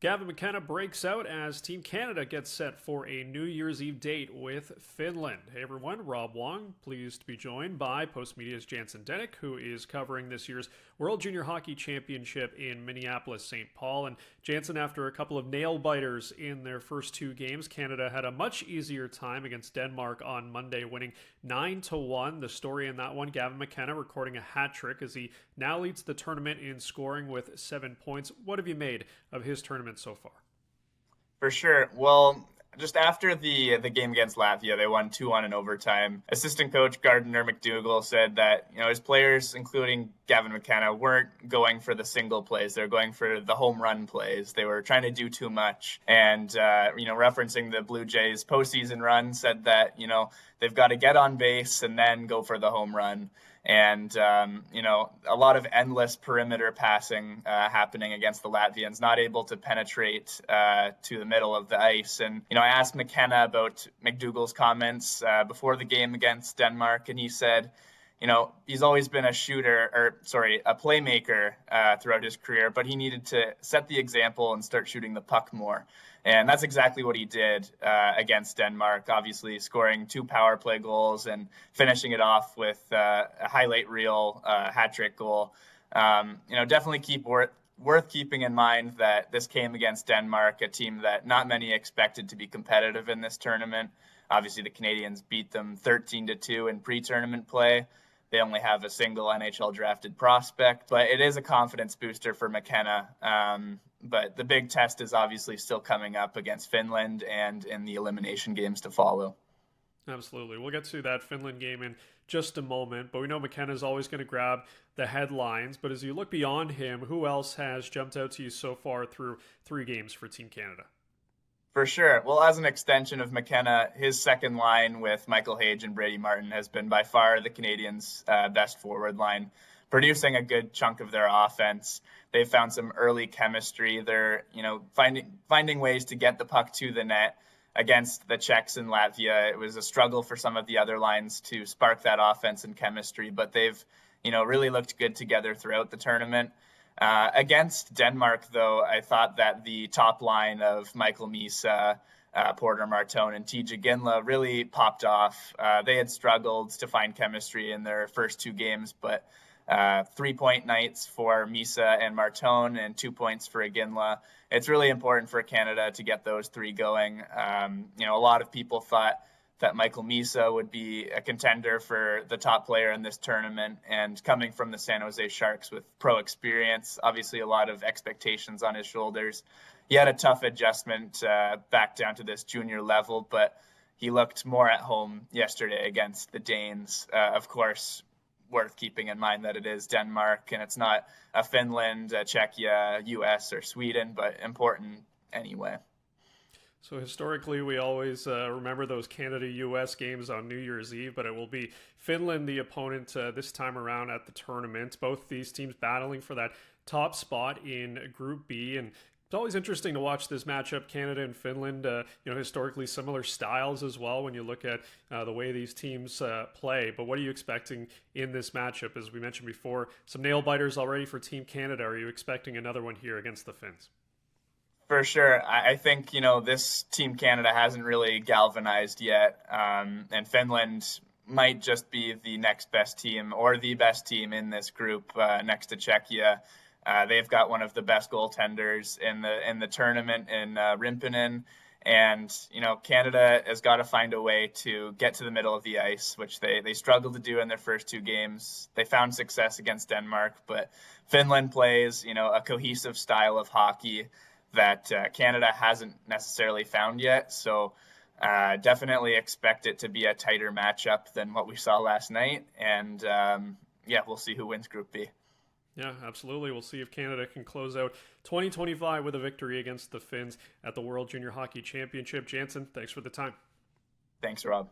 Gavin McKenna breaks out as Team Canada gets set for a New Year's Eve date with Finland. Hey everyone, Rob Wong, pleased to be joined by Postmedia's Jansen Denick, who is covering this year's World Junior Hockey Championship in Minneapolis, St. Paul. And Jansen, after a couple of nail-biters in their first two games, Canada had a much easier time against Denmark on Monday, winning 9-1. The story in that one, Gavin McKenna recording a hat trick as he now leads the tournament in scoring with 7 points. What have you made of his tournament so far? For sure. Well, just after the game against Latvia, they won 2-1 in overtime. Assistant coach Gardner McDougall said that, his players, including Gavin McKenna, weren't going for the single plays. They were going for the home run plays. They were trying to do too much. And, referencing the Blue Jays postseason run, said that, they've got to get on base and then go for the home run. And, a lot of endless perimeter passing happening against the Latvians, not able to penetrate to the middle of the ice. And, I asked McKenna about McDougall's comments before the game against Denmark, and he said, he's always been a playmaker throughout his career, but he needed to set the example and start shooting the puck more. And that's exactly what he did against Denmark, obviously scoring 2 power play goals and finishing it off with a highlight reel hat trick goal. Definitely worth keeping in mind that this came against Denmark, a team that not many expected to be competitive in this tournament. Obviously, the Canadians beat them 13-2 in pre-tournament play. They only have a single NHL drafted prospect, but it is a confidence booster for McKenna. But the big test is obviously still coming up against Finland and in the elimination games to follow. Absolutely. We'll get to that Finland game in just a moment, but we know McKenna is always going to grab the headlines. But as you look beyond him, who else has jumped out to you so far through 3 games for Team Canada? For sure. Well, as an extension of McKenna, his second line with Michael Hage and Brady Martin has been by far the Canadians' best forward line, producing a good chunk of their offense. They've found some early chemistry. They're, finding ways to get the puck to the net. Against the Czechs and Latvia, it was a struggle for some of the other lines to spark that offense and chemistry, but they've, really looked good together throughout the tournament. Against Denmark, though, I thought that the top line of Michael Misa, Porter Martone, and TJ Ginla really popped off. They had struggled to find chemistry in their first 2 games, but 3-point nights for Misa and Martone and 2 points for Ginla. It's really important for Canada to get those 3 going. A lot of people thought that Michael Misa would be a contender for the top player in this tournament, and coming from the San Jose Sharks with pro experience, obviously a lot of expectations on his shoulders. He had a tough adjustment back down to this junior level, but he looked more at home yesterday against the Danes. Of course, worth keeping in mind that it is Denmark and it's not a Finland, a Czechia, US, or Sweden, but important anyway. So historically, we always remember those Canada-US games on New Year's Eve, but it will be Finland the opponent this time around at the tournament. Both these teams battling for that top spot in Group B, and it's always interesting to watch this matchup, Canada and Finland, historically similar styles as well when you look at the way these teams play. But what are you expecting in this matchup? As we mentioned before, some nail-biters already for Team Canada. Are you expecting another one here against the Finns? For sure. I think, this Team Canada hasn't really galvanized yet. And Finland might just be the next best team or the best team in this group next to Czechia. They've got one of the best goaltenders in the tournament in Rimpinen. And, Canada has got to find a way to get to the middle of the ice, which they struggled to do in their first 2 games. They found success against Denmark, but Finland plays, a cohesive style of hockey that Canada hasn't necessarily found yet. So definitely expect it to be a tighter matchup than what we saw last night. And we'll see who wins Group B. Yeah, absolutely. We'll see if Canada can close out 2025 with a victory against the Finns at the World Junior Hockey Championship. Jansen, thanks for the time. Thanks, Rob.